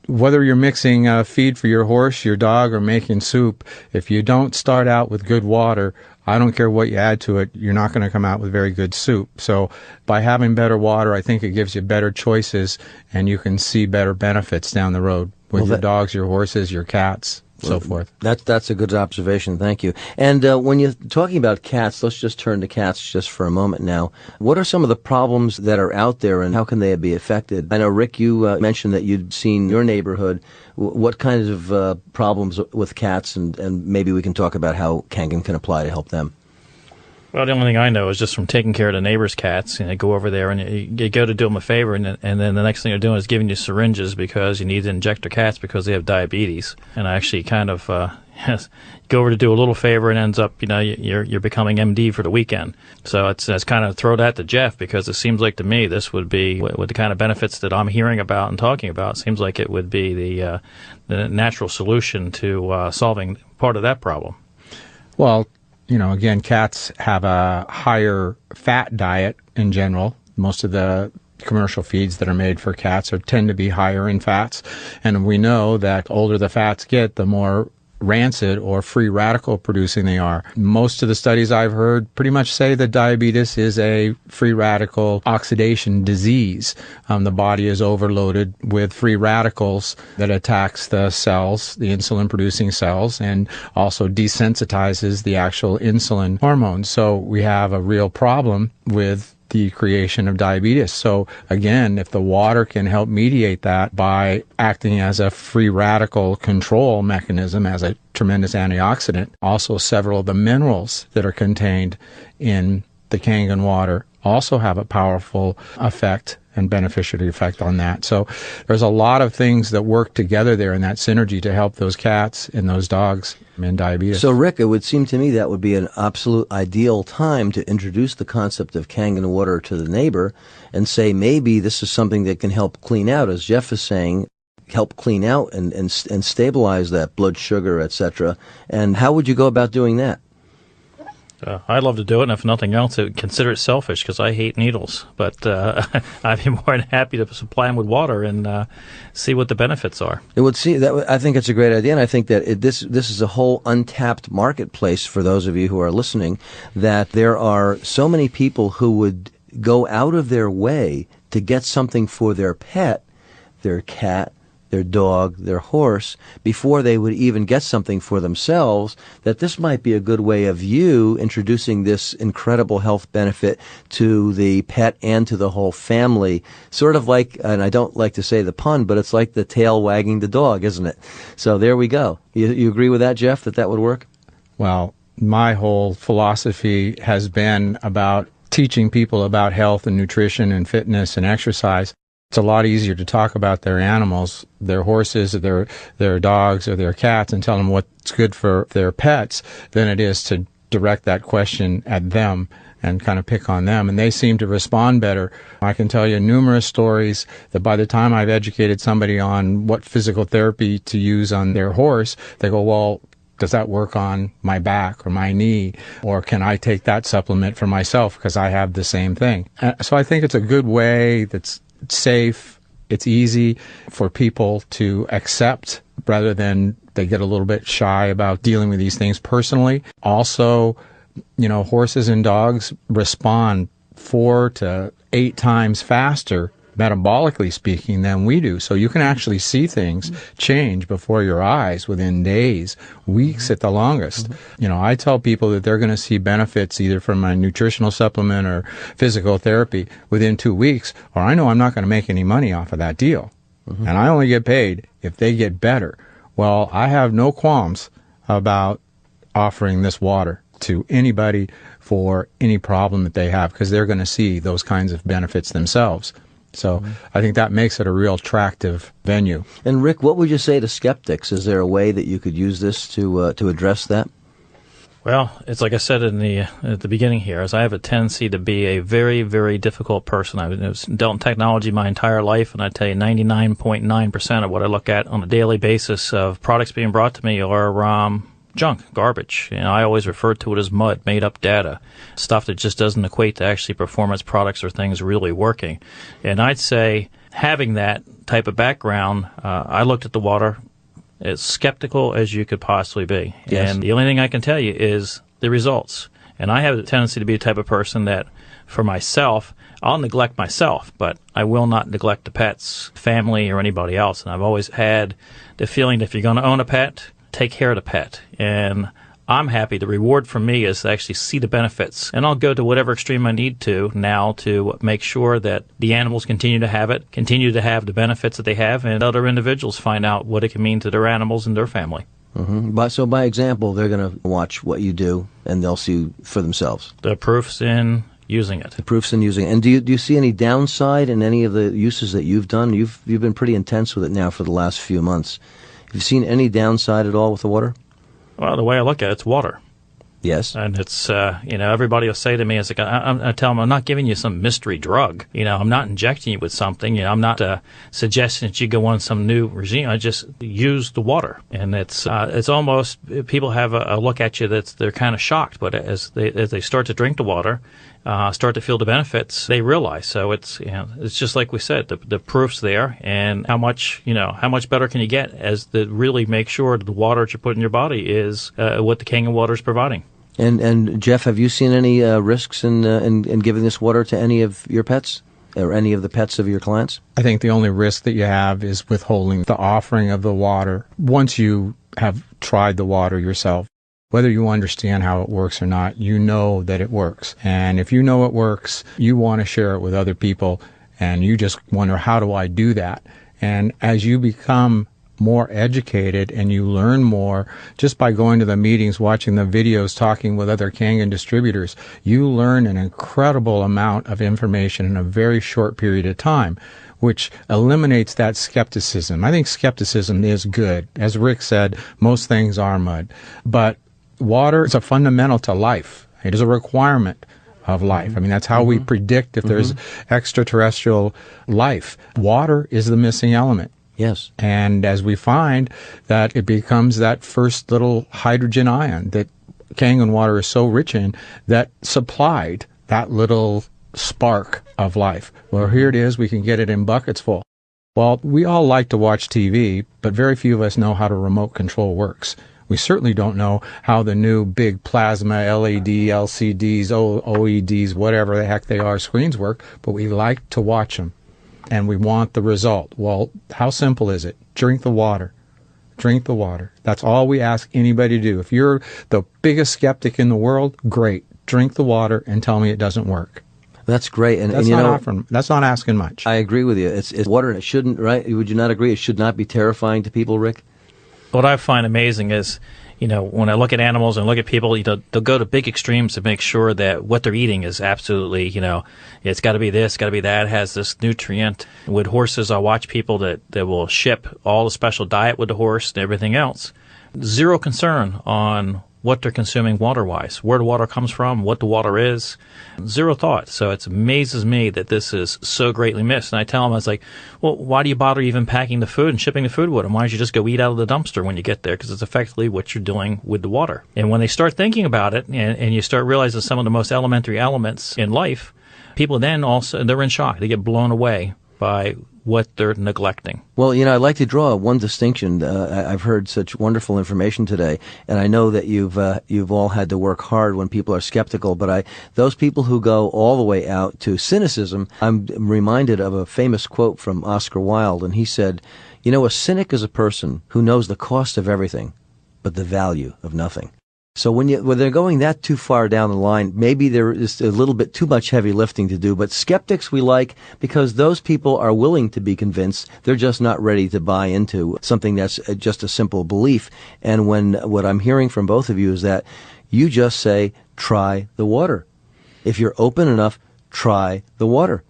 Whether you're mixing feed for your horse, your dog, or making soup, if you don't start out with good water, I don't care what you add to it, you're not going to come out with very good soup. So by having better water, I think it gives you better choices, and you can see better benefits down the road with your dogs, your horses, your cats, so forth. That's a good observation. Thank you. And when you're talking about cats, let's just turn to cats just for a moment now. What are some of the problems that are out there, and how can they be affected? I know, Rick, you mentioned that you'd seen your neighborhood. What kinds of problems with cats, and maybe we can talk about how Kangen can apply to help them? Well, the only thing I know is just from taking care of the neighbor's cats. Go over there and you go to do them a favor, and then the next thing they're doing is giving you syringes because you need to inject their cats because they have diabetes. And I actually kind of go over to do a little favor, and ends up you're becoming MD for the weekend. So it's kind of throw that to Jeff, because it seems like to me this would be with the kind of benefits that I'm hearing about and talking about. It seems like it would be the natural solution to solving part of that problem. Well, again, cats have a higher fat diet in general. Most of the commercial feeds that are made for cats tend to be higher in fats. And we know that the older the fats get, the more rancid or free radical producing they are. Most of the studies I've heard pretty much say that diabetes is a free radical oxidation disease. The body is overloaded with free radicals that attacks the cells, the insulin producing cells, and also desensitizes the actual insulin hormone. So we have a real problem with the creation of diabetes. So again, if the water can help mediate that by acting as a free radical control mechanism, as a tremendous antioxidant, also several of the minerals that are contained in the Kangen water also have a powerful effect and beneficiary effect on that. So there's a lot of things that work together there in that synergy to help those cats and those dogs in diabetes. So, Rick, it would seem to me that would be an absolute ideal time to introduce the concept of Kangen water to the neighbor and say maybe this is something that can help clean out, as Jeff is saying, help clean out and stabilize that blood sugar, etc. And how would you go about doing that? I'd love to do it, and if nothing else, I would consider it selfish because I hate needles. But I'd be more than happy to supply them with water and see what the benefits are. It would see that. I think it's a great idea, and I think that this is a whole untapped marketplace for those of you who are listening. That there are so many people who would go out of their way to get something for their pet, their cat, their dog, their horse, before they would even get something for themselves, that this might be a good way of you introducing this incredible health benefit to the pet and to the whole family. Sort of like, and I don't like to say the pun, but it's like the tail wagging the dog, isn't it? So there we go. You agree with that, Jeff, that would work? Well, my whole philosophy has been about teaching people about health and nutrition and fitness and exercise. It's a lot easier to talk about their animals, their horses, or their dogs, or their cats, and tell them what's good for their pets than it is to direct that question at them and kind of pick on them. And they seem to respond better. I can tell you numerous stories that by the time I've educated somebody on what physical therapy to use on their horse, they go, well, does that work on my back or my knee? Or can I take that supplement for myself because I have the same thing? So I think it's a good way that's safe, it's easy for people to accept rather than they get a little bit shy about dealing with these things personally. Also, horses and dogs respond 4 to 8 times faster, metabolically speaking, than we do. So you can actually see things change before your eyes within days, weeks at the longest. I tell people that they're going to see benefits either from a nutritional supplement or physical therapy within 2 weeks, or I know I'm not going to make any money off of that deal. And I only get paid if they get better. Well, I have no qualms about offering this water to anybody for any problem that they have because they're going to see those kinds of benefits themselves. So I think that makes it a real attractive venue. And Rick, what would you say to skeptics? Is there a way that you could use this to address that? Well, it's like I said at the beginning here, is I have a tendency to be a very, very difficult person. I've dealt in technology my entire life, and I tell you 99.9% of what I look at on a daily basis of products being brought to me are junk, garbage. I always refer to it as mud, made-up data, stuff that just doesn't equate to actually performance products or things really working. And I'd say having that type of background, I looked at the water as skeptical as you could possibly be. Yes. And the only thing I can tell you is the results. And I have a tendency to be the type of person that, for myself, I'll neglect myself, but I will not neglect the pets, family, or anybody else. And I've always had the feeling that if you're going to own a pet, take care of the pet. And I'm happy. The reward for me is to actually see the benefits. And I'll go to whatever extreme I need to now to make sure that the animals continue to have it, continue to have the benefits that they have, and other individuals find out what it can mean to their animals and their family. So by example, they're going to watch what you do, and they'll see for themselves. The proof's in using it. The proof's in using it. And do you see any downside in any of the uses that you've done? You've been pretty intense with it now for the last few months. Have you seen any downside at all with the water? Well, the way I look at it, it's water. Yes. And it's, everybody will say to me, it's like, I tell them, I'm not giving you some mystery drug. I'm not injecting you with something. I'm not suggesting that you go on some new regime. I just use the water. And it's almost, people have a look at you they're kind of shocked. But as they start to drink the water, start to feel the benefits, they realize. So it's just like we said, the proof's there, and how much better can you get as to really make sure that the water that you put in your body is what the Kangen water is providing. And Jeff, have you seen any risks in giving this water to any of your pets or any of the pets of your clients? I think the only risk that you have is withholding the offering of the water once you have tried the water yourself. Whether you understand how it works or not, you know that it works. And if you know it works, you want to share it with other people, and you just wonder, how do I do that? And as you become more educated and you learn more just by going to the meetings, watching the videos, talking with other Kangen distributors. You learn an incredible amount of information in a very short period of time, which eliminates that skepticism. I think skepticism is good. As Rick said, most things are mud. But water is a fundamental to life. It is a requirement of life. I mean, that's how we predict if there's extraterrestrial life. Water is the missing element. Yes. And as we find that it becomes that first little hydrogen ion that Kangen water is so rich in that supplied that little spark of life. Well, here it is. We can get it in buckets full. Well, we all like to watch TV, but very few of us know how the remote control works. We certainly don't know how the new big plasma LED, LCDs, OEDs, whatever the heck they are, screens work, but we like to watch them. And we want the result. Well, how simple is it? Drink the water. Drink the water. That's all we ask anybody to do. If you're the biggest skeptic in the world, great. Drink the water and tell me it doesn't work. That's great. And that's, you that's not asking much. I agree with you. It's water, and it shouldn't, right? Would you not agree? It should not be terrifying to people, Rick? What I find amazing is, when I look at animals and look at people, they'll go to big extremes to make sure that what they're eating is absolutely, it's got to be this, got to be that, has this nutrient. With horses, I watch people that will ship all the special diet with the horse and everything else. Zero concern on what they're consuming water-wise, where the water comes from, what the water is. Zero thought. So it amazes me that this is so greatly missed. And I tell them, I was like, well, why do you bother even packing the food and shipping the food with them? Why don't you just go eat out of the dumpster when you get there? Because it's effectively what you're doing with the water. And when they start thinking about it and you start realizing some of the most elementary elements in life, people then also, they're in shock. They get blown away by what they're neglecting. Well, I'd like to draw one distinction. I've heard such wonderful information today, and I know that you've all had to work hard when people are skeptical, but those people who go all the way out to cynicism, I'm reminded of a famous quote from Oscar Wilde, and he said, a cynic is a person who knows the cost of everything, but the value of nothing. So when they're going that too far down the line, maybe there is a little bit too much heavy lifting to do. But skeptics we like because those people are willing to be convinced. They're just not ready to buy into something that's just a simple belief. And what I'm hearing from both of you is that you just say, try the water. If you're open enough, try the water.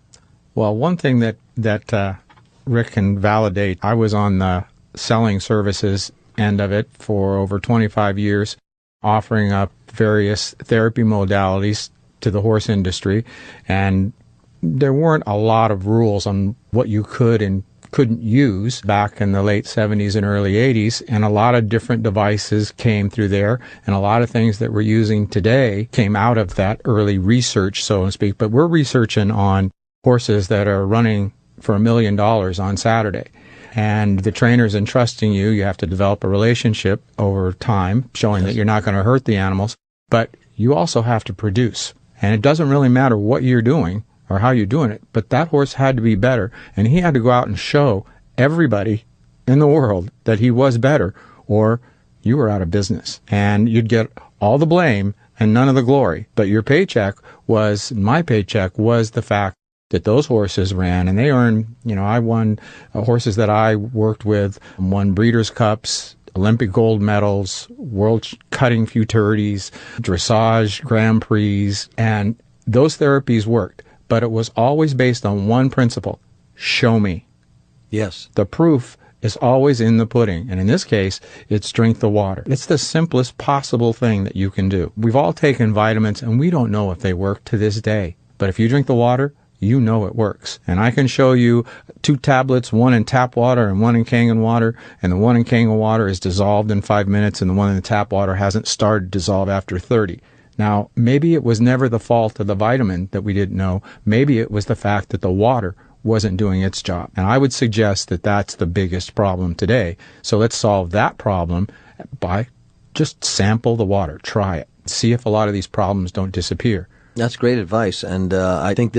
Well, one thing that Rick can validate, I was on the selling services end of it for over 25 years. Offering up various therapy modalities to the horse industry, and there weren't a lot of rules on what you could and couldn't use back in the late 70s and early 80s, and a lot of different devices came through there, and a lot of things that we're using today came out of that early research, so to speak. But we're researching on horses that are running for $1 million on Saturday. And the trainer's entrusting you. You have to develop a relationship over time, showing that you're not going to hurt the animals. But you also have to produce. And it doesn't really matter what you're doing or how you're doing it, but that horse had to be better. And he had to go out and show everybody in the world that he was better, or you were out of business. And you'd get all the blame and none of the glory. But your paycheck my paycheck was the fact that those horses ran, and they earned, I won horses that I worked with, won Breeders' Cups, Olympic gold medals, world cutting futurities, dressage Grand Prix, and those therapies worked. But it was always based on one principle: show me. Yes. The proof is always in the pudding, and in this case, it's drink the water. It's the simplest possible thing that you can do. We've all taken vitamins, and we don't know if they work to this day. But if you drink the water, you know it works. And I can show you 2 tablets, one in tap water and one in Kangen water, and the one in Kangen water is dissolved in 5 minutes, and the one in the tap water hasn't started to dissolve after 30. Now, maybe it was never the fault of the vitamin that we didn't know. Maybe it was the fact that the water wasn't doing its job. And I would suggest that that's the biggest problem today. So let's solve that problem by just sample the water. Try it. See if a lot of these problems don't disappear. That's great advice, and I think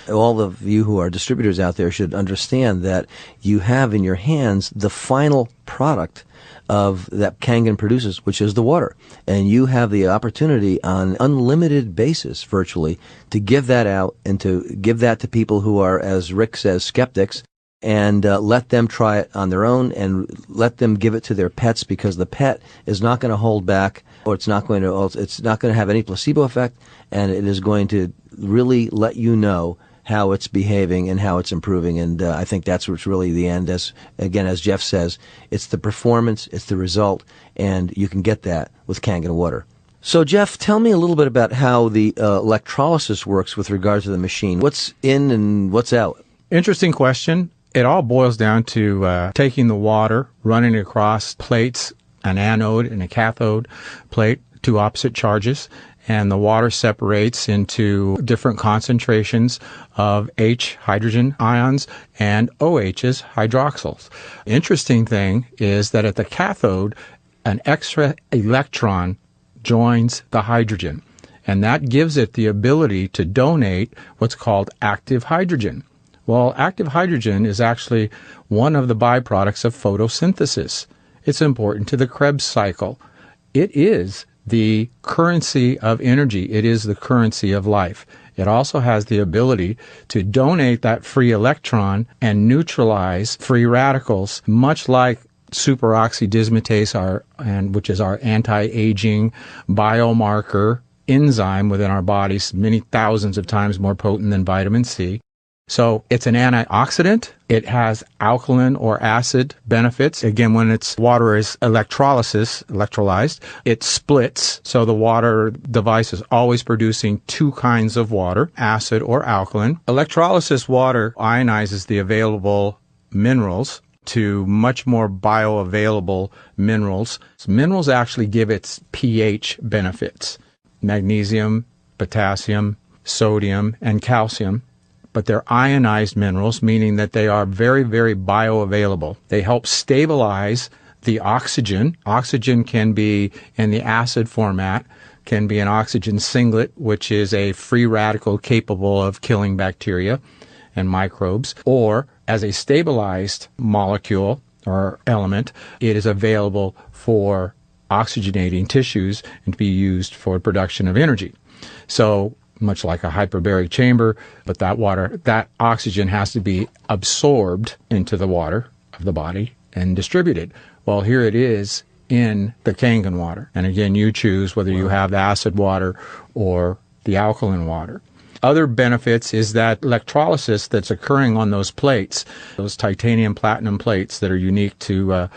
all of you who are distributors out there should understand that you have in your hands the final product of that Kangen produces, which is the water, and you have the opportunity on unlimited basis, virtually, to give that out and to give that to people who are, as Rick says, skeptics. and let them try it on their own, and let them give it to their pets, because the pet is not going to hold back, or it's not going to have any placebo effect, and it is going to really let you know how it's behaving and how it's improving. And I think that's what's really the end. As Jeff says, it's the performance, it's the result, and you can get that with Kangen water. So, Jeff, tell me a little bit about how the electrolysis works with regard to the machine. What's in and what's out? Interesting question. It all boils down to taking the water, running it across plates, an anode and a cathode plate, two opposite charges, and the water separates into different concentrations of H, hydrogen ions, and OHs, hydroxyls. Interesting thing is that at the cathode, an extra electron joins the hydrogen, and that gives it the ability to donate what's called active hydrogen. Well, active hydrogen is actually one of the byproducts of photosynthesis. It's important to the Krebs cycle. It is the currency of energy. It is the currency of life. It also has the ability to donate that free electron and neutralize free radicals, much like superoxy dismutase, which is our anti-aging biomarker enzyme within our bodies, many thousands of times more potent than vitamin C. So it's an antioxidant. It has alkaline or acid benefits. Again, when its water is electrolyzed, it splits. So the water device is always producing two kinds of water, acid or alkaline. Electrolysis water ionizes the available minerals to much more bioavailable minerals. Minerals actually give its pH benefits: magnesium, potassium, sodium, and calcium. But they're ionized minerals, meaning that they are very, very bioavailable. They help stabilize the oxygen. Oxygen can be in the acid format, can be an oxygen singlet, which is a free radical capable of killing bacteria and microbes, or as a stabilized molecule or element, it is available for oxygenating tissues and to be used for production of energy. So, much like a hyperbaric chamber, but that oxygen has to be absorbed into the water of the body and distributed. Well, here it is in the Kangen water. And again, you choose whether you have the acid water or the alkaline water. Other benefits is that electrolysis that's occurring on those plates, those titanium platinum plates that are unique to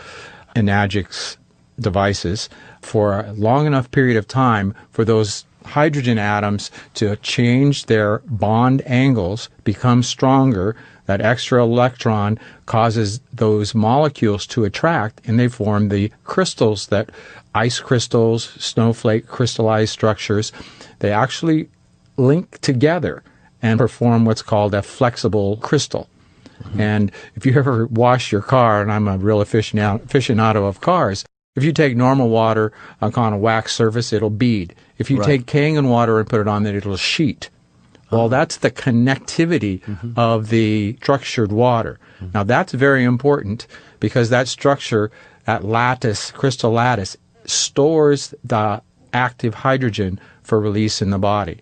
Enagic's devices, for a long enough period of time for those hydrogen atoms to change their bond angles, become stronger. That extra electron causes those molecules to attract, and they form the crystals, that ice crystals, snowflake crystallized structures. They actually link together and perform what's called a flexible crystal. Mm-hmm. And if you ever wash your car, and I'm a real aficionado of cars, if you take normal water on a wax surface, it'll bead. If you take Kangen water and put it on it, it'll sheet. Well, that's the connectivity of the structured water. Now, that's very important because that structure, that lattice, crystal lattice, stores the active hydrogen for release in the body.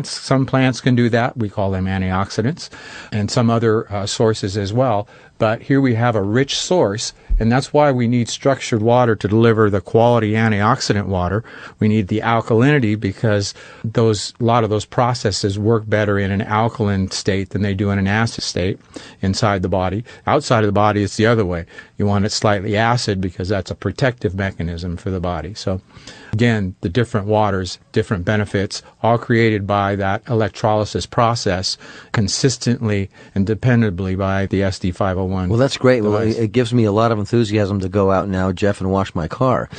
Some plants can do that. We call them antioxidants, and some other sources as well. But here we have a rich source, and that's why we need structured water to deliver the quality antioxidant water. We need the alkalinity because a lot of those processes work better in an alkaline state than they do in an acid state inside the body. Outside of the body, it's the other way. You want it slightly acid because that's a protective mechanism for the body. So again, the different waters, different benefits, all created by that electrolysis process consistently and dependably by the SD501. Well, that's great. Well, it gives me a lot of enthusiasm to go out now, Jeff, and wash my car,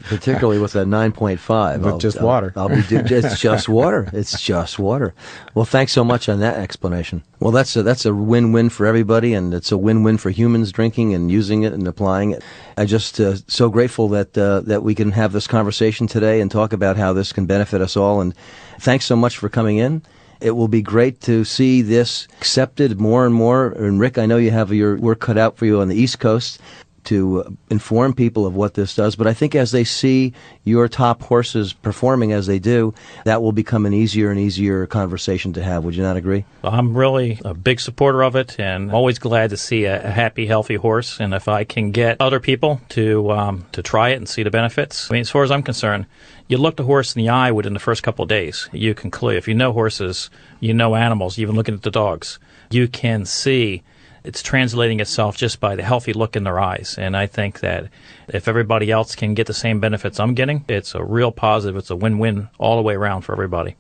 particularly with a 9.5. With just water. It's just water. It's just water. Well, thanks so much on that explanation. Well, that's a win-win for everybody, and it's a win-win for humans drinking and using it and applying it. I'm just so grateful that we can have this conversation today and talk about how this can benefit us all. And thanks so much for coming in. It will be great to see this accepted more and more. And Rick, I know you have your work cut out for you on the East Coast. to inform people of what this does. But I think as they see your top horses performing as they do, that will become an easier and easier conversation to have. Would you not agree? I'm really a big supporter of it, and always glad to see a happy, healthy horse. And if I can get other people to try it and see the benefits, I mean, as far as I'm concerned, you look the horse in the eye within the first couple of days. You can clearly, if you know horses, you know animals, even looking at the dogs, you can see it's translating itself just by the healthy look in their eyes. And I think that if everybody else can get the same benefits I'm getting, it's a real positive. It's a win-win all the way around for everybody.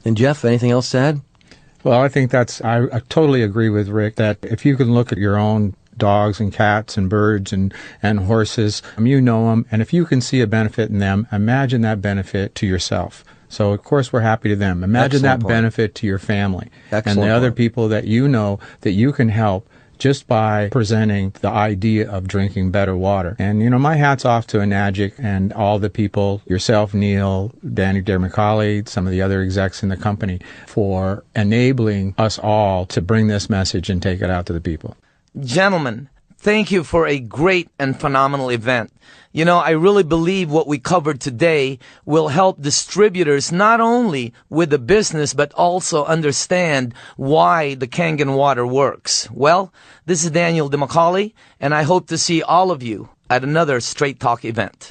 And Jeff, anything else to add? Well, I think I totally agree with Rick that if you can look at your own dogs and cats and birds and horses, you know them, and if you can see a benefit in them, imagine that benefit to yourself. So, of course, we're happy to them. Imagine that benefit to your family and the other people that you know that you can help just by presenting the idea of drinking better water. And, my hat's off to Enagic and all the people, yourself, Neil, Danny Dermacali, some of the other execs in the company, for enabling us all to bring this message and take it out to the people. Gentlemen, thank you for a great and phenomenal event. I really believe what we covered today will help distributors not only with the business, but also understand why the Kangen water works. Well, this is Daniel DeMacaulay, and I hope to see all of you at another Straight Talk event.